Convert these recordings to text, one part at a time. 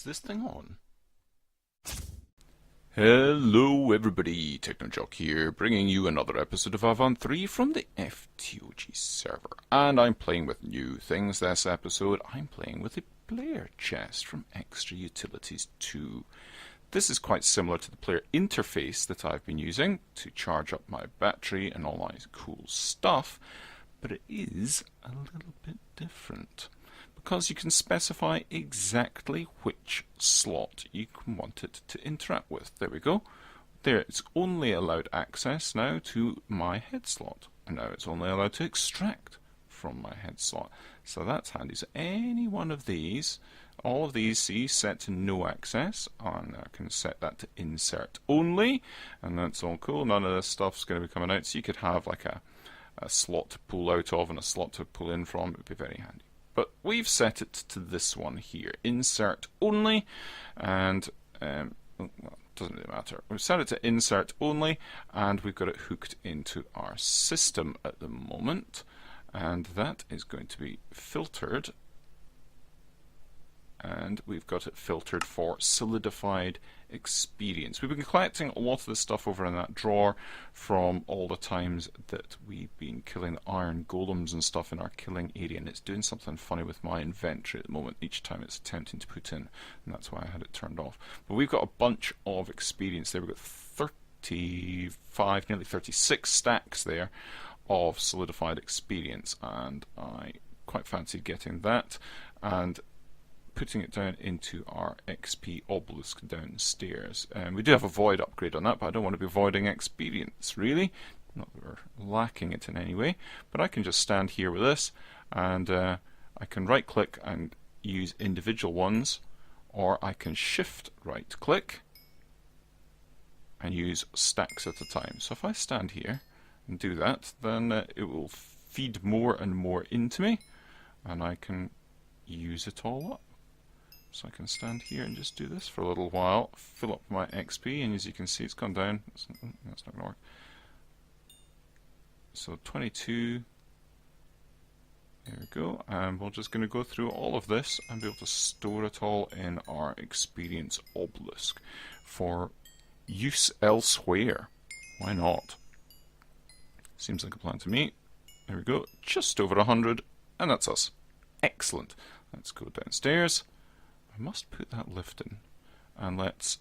Is this thing on? Hello everybody, TechnoJock here, bringing you another episode of Avant 3 from the FTOG server. And I'm playing with new things this episode. I'm playing with a player chest from Extra Utilities 2. This is quite similar to the player interface that I've been using to charge up my battery and all my cool stuff, but it is a little bit different, because you can specify exactly which slot you want it to interact with. There we go. There, it's only allowed access now to my head slot, and now it's only allowed to extract from my head slot. So that's handy. So any one of these, all of these, see, set to no access, and I can set that to insert only, and that's all cool. None of this stuff's going to be coming out, so you could have like a slot to pull out of and a slot to pull in from. It would be very handy. But we've set it to this one here, insert only, and well, it doesn't really matter. We've set it to insert only, and we've got it hooked into our system at the moment, and that is going to be filtered, and we've got it filtered for solidified experience. We've been collecting a lot of the stuff over in that drawer from all the times that we've been killing the iron golems and stuff in our killing area, and it's doing something funny with my inventory at the moment each time it's attempting to put in, and that's why I had it turned off. But we've got a bunch of experience there. We've got 35, nearly 36 stacks there of solidified experience, and I quite fancied getting that and putting it down into our XP obelisk downstairs. We do have a void upgrade on that, but I don't want to be voiding experience, really. Not that we're lacking it in any way, but I can just stand here with this, and I can right click and use individual ones, or I can shift right click and use stacks at a time. So if I stand here and do that, then it will feed more and more into me, and I can use it all up. So I can stand here and just do this for a little while, fill up my XP, and as you can see it's gone down. That's not going to work. So 22, there we go, and we're just going to go through all of this and be able to store it all in our experience obelisk for use elsewhere. Why not? Seems like a plan to me. There we go, just over 100, and that's us. Excellent. Let's go downstairs. I must put that lift in, and let's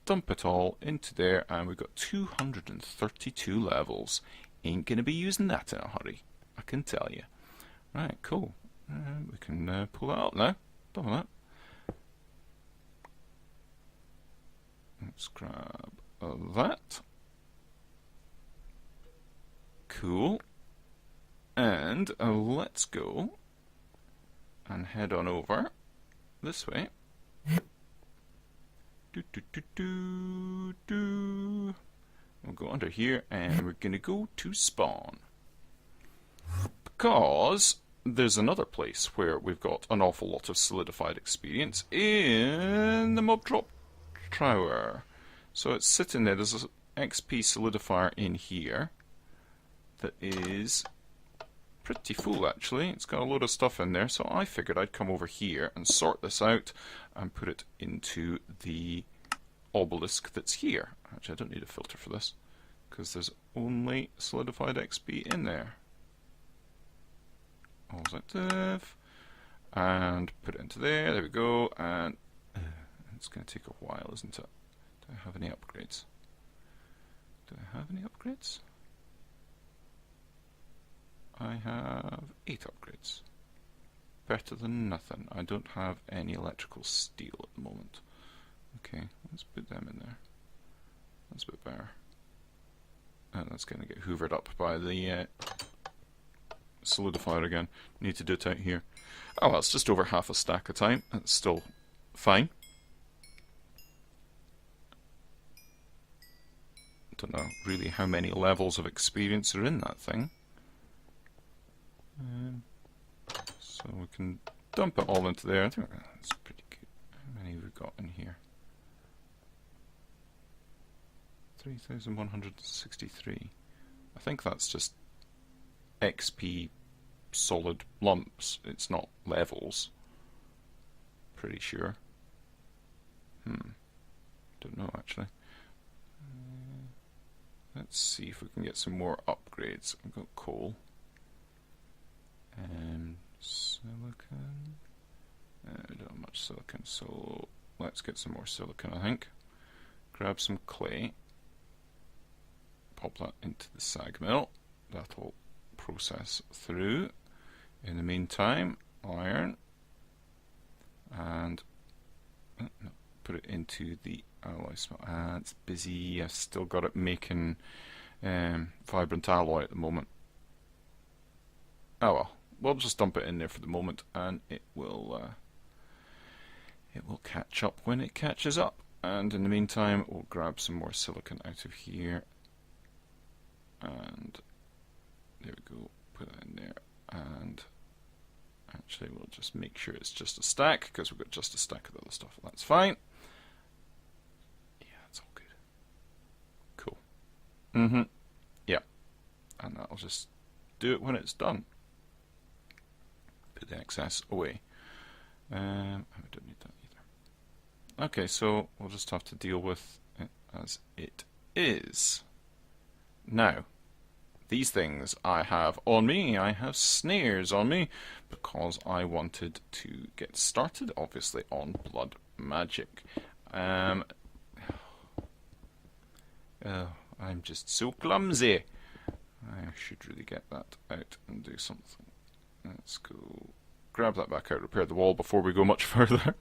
dump it all into there, and we've got 232 levels. Ain't going to be using that in a hurry, I can tell you. Right, cool. We can pull that up now. Done with that. Let's grab that. Cool. And let's go and head on over this way. We'll go under here, and we're going to go to spawn, because there's another place where we've got an awful lot of solidified experience in the mob drop tower. So it's sitting there. There's an XP solidifier in here that is pretty full, actually. It's got a load of stuff in there, so I figured I'd come over here and sort this out and put it into the obelisk that's here. Actually, I don't need a filter for this, because there's only solidified XP in there. All's active, and put it into there. There we go, and it's going to take a while, isn't it? Do I have any upgrades? Do I have any upgrades? I have 8 upgrades. Better than nothing. I don't have any electrical steel at the moment. Okay, let's put them in there. That's a bit better. And that's going to get hoovered up by the solidifier again. Need to do it out here. Oh well, it's just over half a stack a time. That's still fine. Don't know really how many levels of experience are in that thing. So we can dump it all into there. I think that's pretty good. How many have we got in here? 3,163. I think that's just XP solid lumps. It's not levels. Pretty sure. Don't know actually. Let's see if we can get some more upgrades. I've got coal. Silicon. I don't have much silicon, so let's get some more silicon, I think. Grab some clay. Pop that into the sag mill. That'll process through. In the meantime, iron. And put it into the alloy smelter. It's busy. I've still got it making vibrant alloy at the moment. Oh well, we'll just dump it in there for the moment, and it will catch up when it catches up. And in the meantime, we'll grab some more silicon out of here, and there we go. Put that in there, and actually, we'll just make sure it's just a stack, because we've got just a stack of other stuff. That's fine. Yeah, that's all good. Cool. Yeah. And that'll just do it when it's done. Put the excess away. I don't need that either. Okay, so we'll just have to deal with it as it is. Now, these things I have on me, I have snares on me, because I wanted to get started, obviously, on blood magic. I'm just so clumsy. I should really get that out and do something. Let's go grab that back out, repair the wall before we go much further.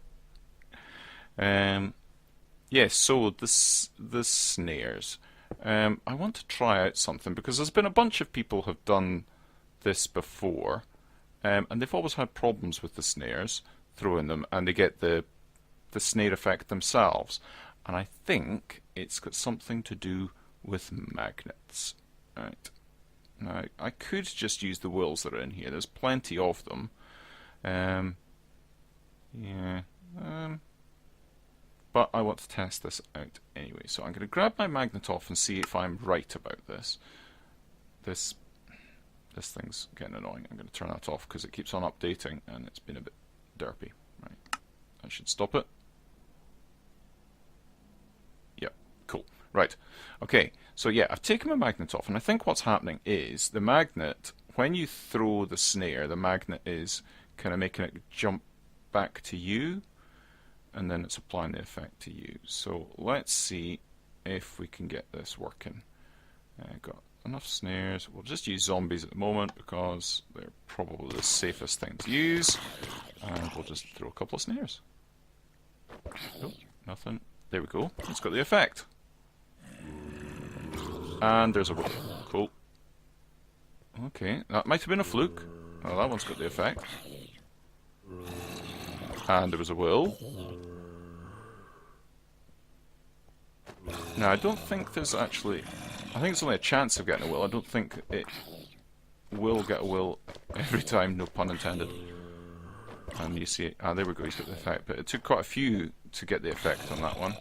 Yes, so the snares. I want to try out something, because there's been a bunch of people who have done this before, and they've always had problems with the snares, throwing them, and they get the snare effect themselves. And I think it's got something to do with magnets. Right. Now, I could just use the wheels that are in here. There's plenty of them. But I want to test this out anyway. So I'm going to grab my magnet off and see if I'm right about this. This thing's getting annoying. I'm going to turn that off because it keeps on updating and it's been a bit derpy. Right. I should stop it. Yep, cool. Right. Okay, so yeah, I've taken my magnet off, and I think what's happening is the magnet, when you throw the snare, the magnet is kind of making it jump back to you, and then it's applying the effect to you. So let's see if we can get this working. Got enough snares. We'll just use zombies at the moment because they're probably the safest thing to use, and we'll just throw a couple of snares. Oh, nothing. There we go. It's got the effect. And there's a will. Cool. Okay, that might have been a fluke. Oh, that one's got the effect. And there was a will. Now, I don't think there's actually... I think it's only a chance of getting a will. I don't think it will get a will every time, no pun intended. And you see... Ah, there we go, he's got the effect. But it took quite a few to get the effect on that one.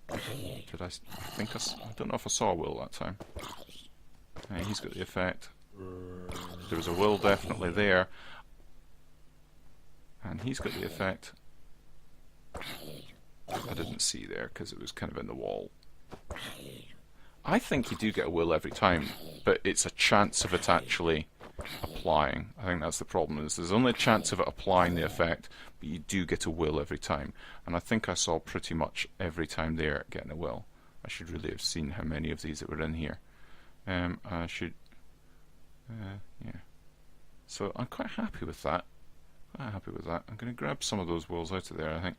Did I think I don't know if I saw a will that time. He's got the effect. There was a will definitely there. And he's got the effect. I didn't see there because it was kind of in the wall. I think you do get a will every time, but it's a chance of it actually applying. I think that's the problem. There's only a chance of it applying the effect, but you do get a will every time. And I think I saw pretty much every time there getting a will. I should really have seen how many of these that were in here. I should... yeah. So I'm quite happy with that. Quite happy with that. I'm going to grab some of those wills out of there, I think.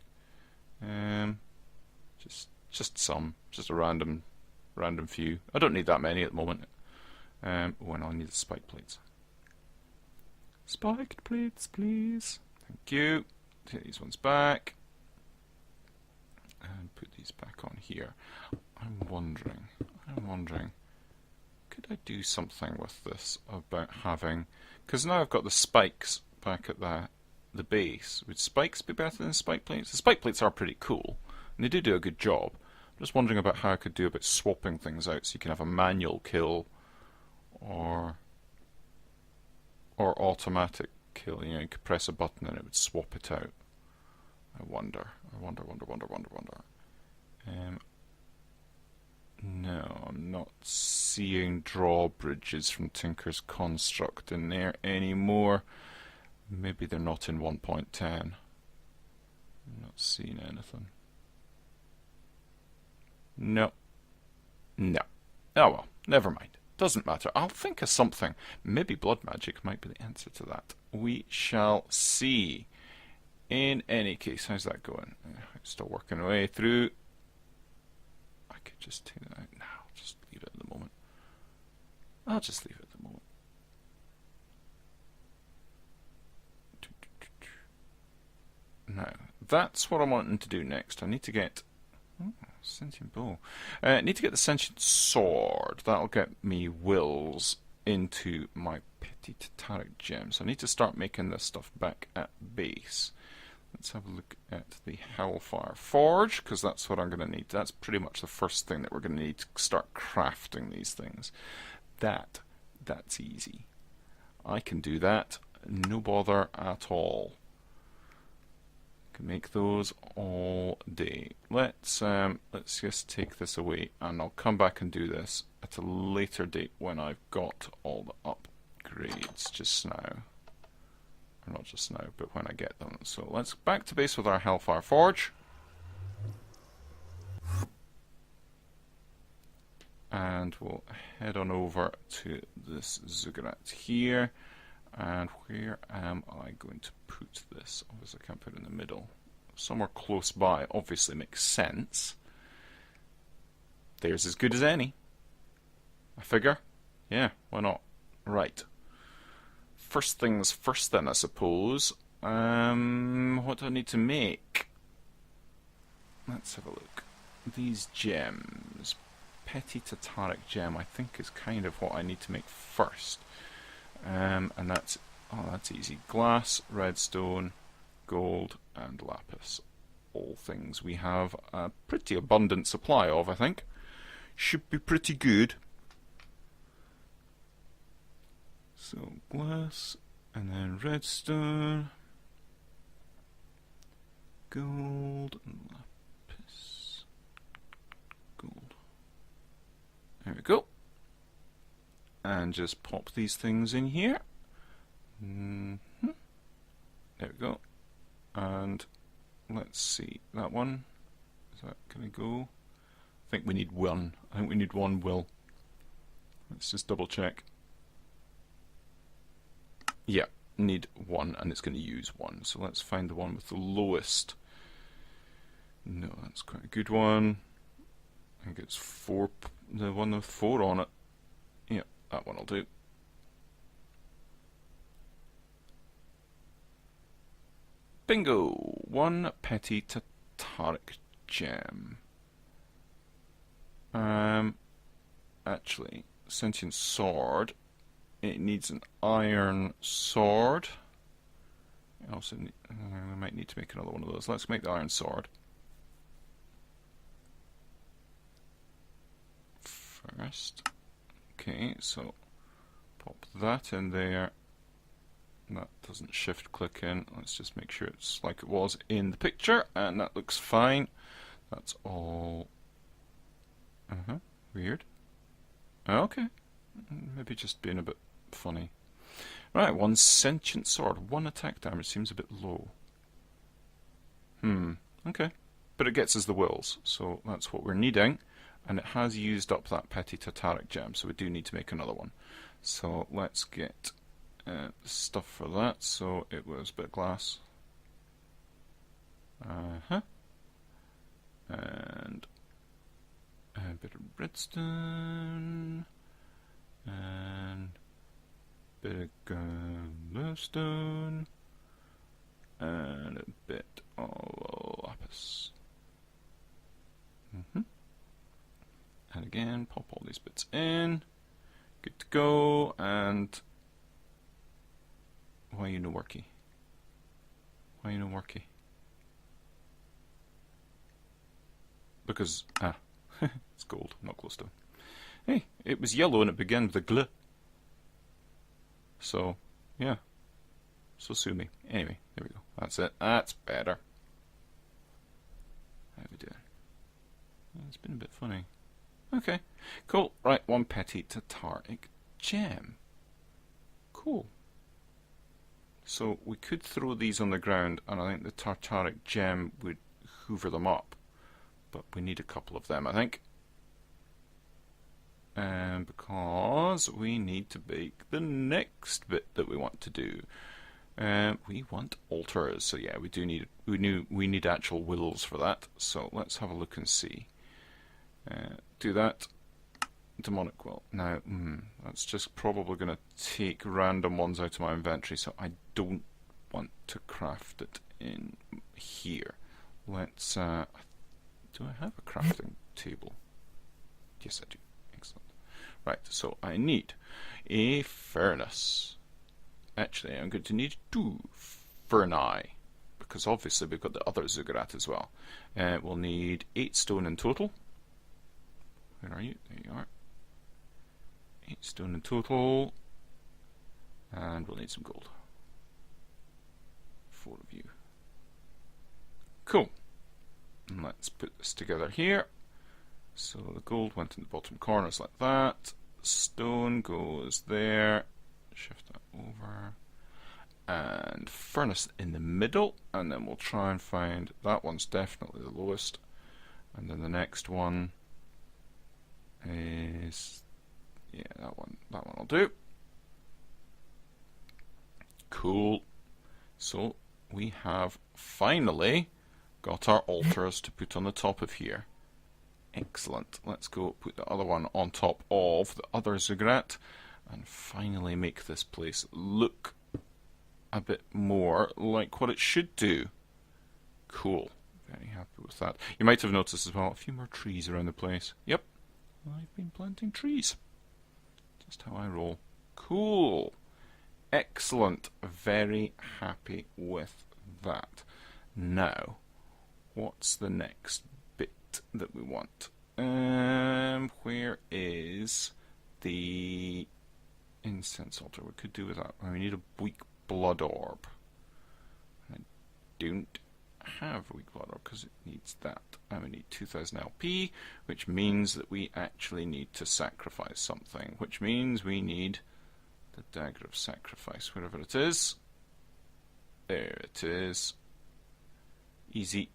Just some. Just a random few. I don't need that many at the moment. When I'll need the spike plates. Spiked plates, please. Thank you. Take these ones back. And put these back on here. I'm wondering, could I do something with this about having... Because now I've got the spikes back at the base. Would spikes be better than spike plates? The spike plates are pretty cool, and they do a good job. I'm just wondering about how I could do about swapping things out so you can have a manual kill or automatic kill. You know, you could press a button and it would swap it out. I wonder. No, I'm not seeing drawbridges from Tinker's construct in there anymore. Maybe they're not in 1.10. I'm not seeing anything. No. No. Oh well, never mind. Doesn't matter. I'll think of something. Maybe blood magic might be the answer to that. We shall see. In any case, how's that going? Still working away through. I could just take that out now. Just leave it at the moment. I'll just leave it at the moment. Now, that's what I'm wanting to do next. I need to get... Oh, sentient bow. I need to get the sentient sword. That'll get me wills into my petty Tataric gems. I need to start making this stuff back at base. Let's have a look at the Hellfire Forge, because that's what I'm going to need. That's pretty much the first thing that we're going to need to start crafting these things. That's easy. I can do that. No bother at all. Can make those all day. Let's just take this away, and I'll come back and do this at a later date when I've got all the upgrades. Just now. Not just now, but when I get them. So let's back to base with our Hellfire Forge. And we'll head on over to this Ziggurats here. And where am I going to put this? Obviously I can't put it in the middle. Somewhere close by obviously makes sense. There's as good as any. I figure. Yeah, why not? Right. First things first then, I suppose. What do I need to make? Let's have a look. These gems. Petty Tataric gem, I think, is kind of what I need to make first. And that's... Oh, that's easy. Glass, redstone, gold, and lapis. All things we have a pretty abundant supply of, I think. Should be pretty good. So glass, and then redstone, gold, and lapis. Gold. There we go. And just pop these things in here. There we go. And let's see, that one, is that going to go? I think we need one. I think we need one will. Let's just double check. Yeah, need one, and it's going to use one. So let's find the one with the lowest. No, that's quite a good one. I think it's 4, the one with 4 on it. Yeah, that one will do. Bingo! 1 petty Tataric gem. Actually, sentient sword. It needs an iron sword. Also, we might need to make another one of those. Let's make the iron sword first. Okay, so pop that in there. That doesn't shift click in. Let's just make sure it's like it was in the picture, and that looks fine. That's all. Weird. Okay. Maybe just being a bit funny. Right, 1 sentient sword. 1 attack damage seems a bit low. Okay. But it gets us the wills, so that's what we're needing. And it has used up that petty Tataric gem, so we do need to make another one. So let's get stuff for that. So it was a bit of glass. And a bit of redstone. And a bit of glowstone. And a bit of lapis. And again, pop all these bits in. Good to go. And why you no worky? Why you no worky? Because it's gold, not glowstone. Hey, it was yellow and it began with a gl. So yeah. So sue me. Anyway, there we go. That's it. That's better. It's been a bit funny. Okay, cool. Right, one petty tartaric gem. Cool. So we could throw these on the ground, and I think the tartaric gem would hoover them up. But we need a couple of them, I think. And because we need to make the next bit that we want to do. We want altars, so yeah, we need actual wills for that. So let's have a look and see. Do that. Demonic will. Now, that's just probably going to take random ones out of my inventory, so I don't want to craft it in here. Let's. Do I have a crafting table? Yes, I do. Excellent. Right, so I need a furnace. Actually, I'm going to need 2 furnace, because obviously we've got the other ziggurat as well. We'll need 8 stone in total. Where are you? There you are. 8 stone in total. And we'll need some gold. 4 of you. Cool. And let's put this together here. So the gold went in the bottom corners like that. Stone goes there. Shift that over. And furnace in the middle. And then we'll try and find, that one's definitely the lowest. And then the next one is, yeah, that one will do. Cool. So we have finally got our altars to put on the top of here. Excellent. Let's go put the other one on top of the other ziggurat and finally make this place look a bit more like what it should do. Cool. Very happy with that. You might have noticed as well a few more trees around the place. Yep, I've been planting trees. Just how I roll. Cool. Excellent. Very happy with that. Now, what's the next bit that we want? Where is the incense altar? We could do with that. We need a weak blood orb. I don't have a weak blood orb because it needs that. And we need 2000 LP, which means that we actually need to sacrifice something, which means we need the dagger of sacrifice, wherever it is. There it is. Easy.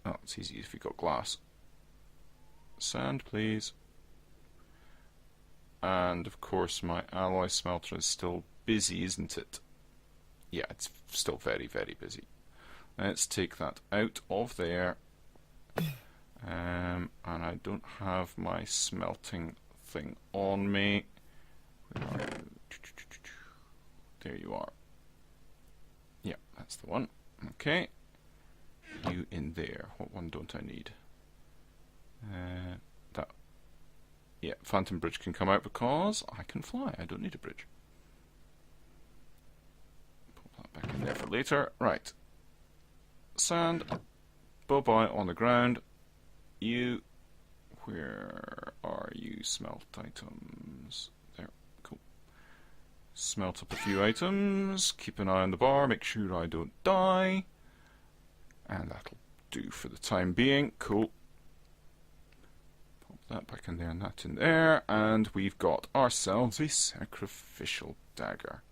Oh, it's easy if you've got glass. Sand, please. And of course my alloy smelter is still busy, isn't it? Yeah, it's still very, very busy. Let's take that out of there. And I don't have my smelting thing on me. Where are you? There you are. Yeah, that's the one. Okay. You in there. What one don't I need? That. Yeah, Phantom Bridge can come out because I can fly. I don't need a bridge. Put that back in there for later. Right. Sand. Bye-bye on the ground. You. Where are you? Smelt items. There. Cool. Smelt up a few items. Keep an eye on the bar. Make sure I don't die. And that'll do for the time being. Cool. Pop that back in there and that in there. And we've got ourselves a sacrificial dagger.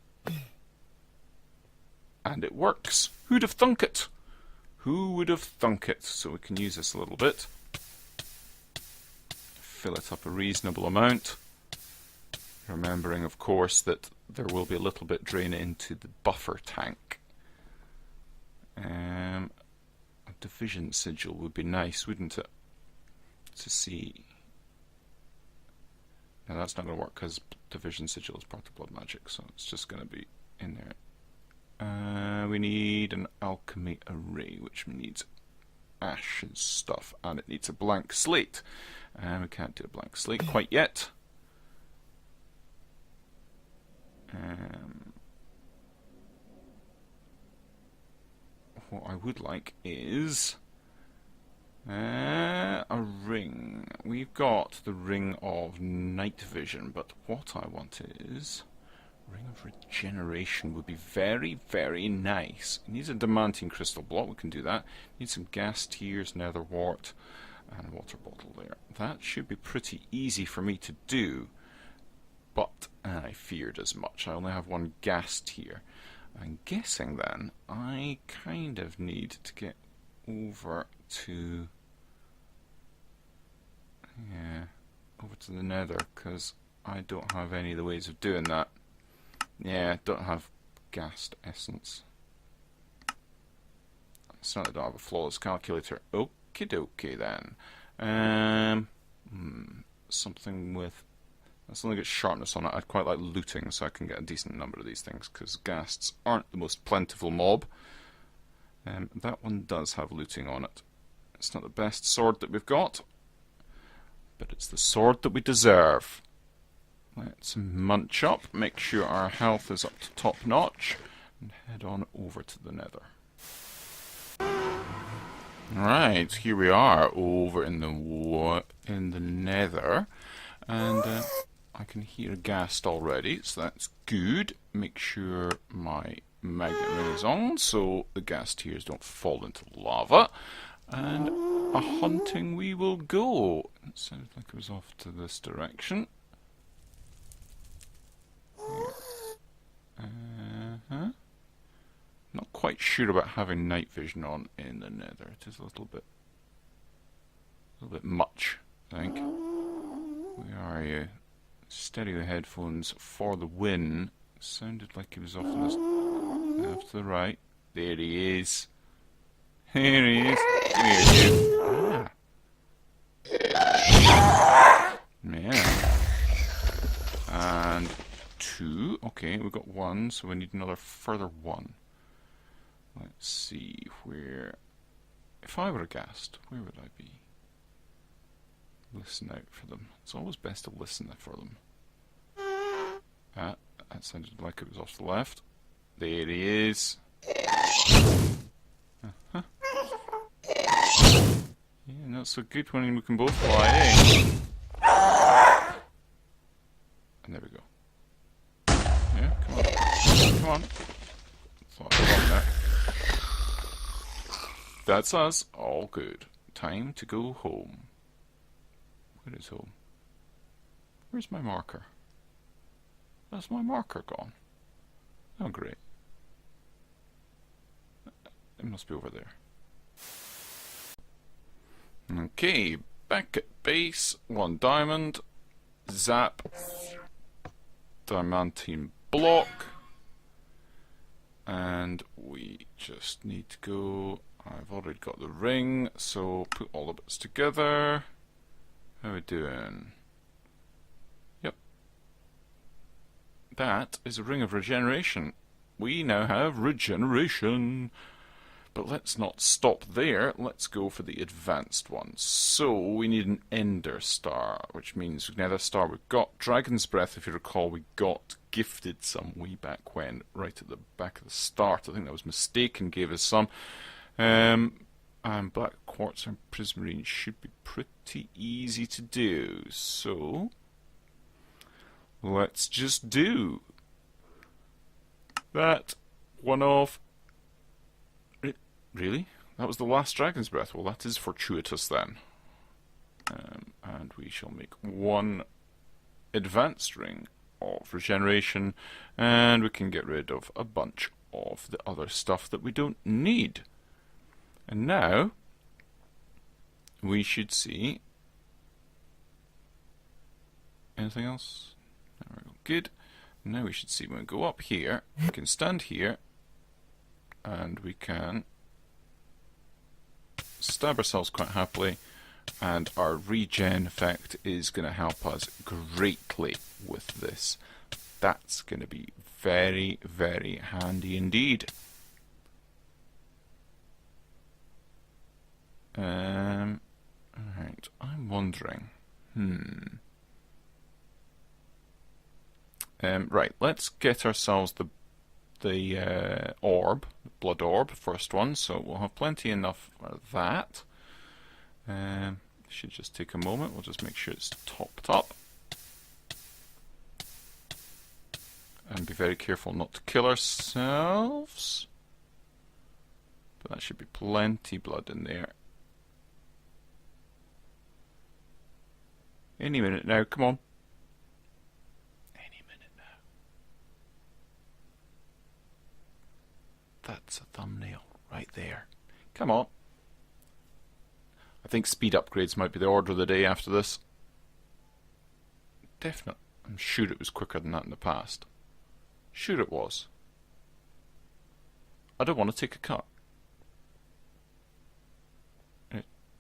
And it works. Who'd have thunk it? Who would have thunk it? So we can use this a little bit. Fill it up a reasonable amount. Remembering, of course, that there will be a little bit drain into the buffer tank. A division sigil would be nice, wouldn't it? To see. Now that's not going to work because division sigil is part of blood magic, so it's just going to be in there. We need an alchemy array, which needs ash and stuff, and it needs a blank slate. And we can't do a blank slate quite yet. What I would like is a ring. We've got the ring of night vision, but what I want is ring of regeneration would be very, very nice. It needs a diamantine crystal block. We can do that. Need some gas tears, nether wart, And a water bottle there. That should be pretty easy for me to do. But I feared as much. I only have one ghast here. I'm guessing then I kind of need to get over to the nether, because I don't have any of the ways of doing that. Yeah, don't have ghast essence. I certainly don't have a flawless calculator. Okie dokie then. Something with... That's only got sharpness on it. I'd quite like looting so I can get a decent number of these things, because ghasts aren't the most plentiful mob. That one does have looting on it. It's not the best sword that we've got, but it's the sword that we deserve. Let's munch up, make sure our health is up to top notch, and head on over to the nether. Right, here we are over in the nether, and I can hear a ghast already, so that's good. Make sure my magnet ring is on so the ghast tears don't fall into lava. And a hunting we will go. It sounded like it was off to this direction. Not quite sure about having night vision on in the nether. It is a little bit much, I think. Where are you? Stereo headphones for the win. Sounded like he was off to this, off to the right. There he is. There he is. Come here, you. Yeah. And 2. Okay, we've got 1, so we need another further 1. Let's see where... If I were a ghast, where would I be? Listen out for them. It's always best to listen for them. That sounded like it was off to the left. There he is. Yeah, not so good when we can both fly, eh? And there we go. Yeah, come on. Come on. That's us. All good. Time to go home. Where is home? Where's my marker? That's my marker gone. Oh, great. It must be over there. Okay, back at base. 1 diamond. Zap. Diamantine block. And we just need to go... I've already got the ring, so put all the bits together. How are we doing? Yep. That is a ring of regeneration. We now have regeneration. But let's not stop there. Let's go for the advanced one. So we need an Ender Star, which means Nether Star we've got. Dragon's Breath, if you recall, we got gifted some way back when, right at the back of the start. I think that was Mistaken gave us some. And Black Quartz and Prismarine should be pretty easy to do. So let's just do that one off. Really? That was the last Dragon's Breath? Well, that is fortuitous then. And we shall make 1 advanced ring of regeneration, and we can get rid of a bunch of the other stuff that we don't need. And now we should see anything else. There we go. Good. Now we should see when we go up here, we can stand here and we can stab ourselves quite happily, and our regen effect is going to help us greatly with this. That's going to be very, very handy indeed. Alright, I'm wondering. Right, let's get ourselves the orb, the blood orb, first one, so we'll have plenty enough for that. Should just take a moment, we'll just make sure it's topped up. And be very careful not to kill ourselves. But that should be plenty blood in there. Any minute now, come on. Any minute now. That's a thumbnail right there. Come on. I think speed upgrades might be the order of the day after this. Definitely. I'm sure it was quicker than that in the past. Sure it was. I don't want to take a cut.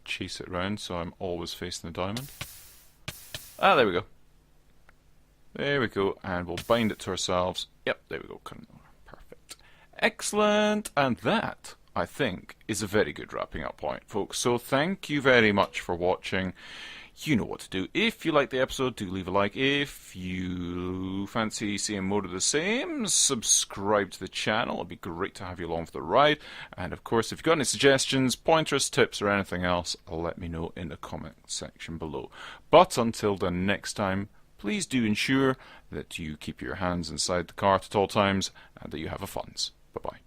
Chase it round so I'm always facing the diamond. Ah, there we go. There we go, and we'll bind it to ourselves. Yep, there we go. Perfect. Excellent. And that, I think, is a very good wrapping up point, folks. So thank you very much for watching. You know what to do. If you like the episode, do leave a like. If you fancy seeing more of the same, subscribe to the channel. It'd be great to have you along for the ride. And of course, if you've got any suggestions, pointers, tips, or anything else, let me know in the comment section below. But until the next time, please do ensure that you keep your hands inside the cart at all times and that you have a funds. Bye-bye.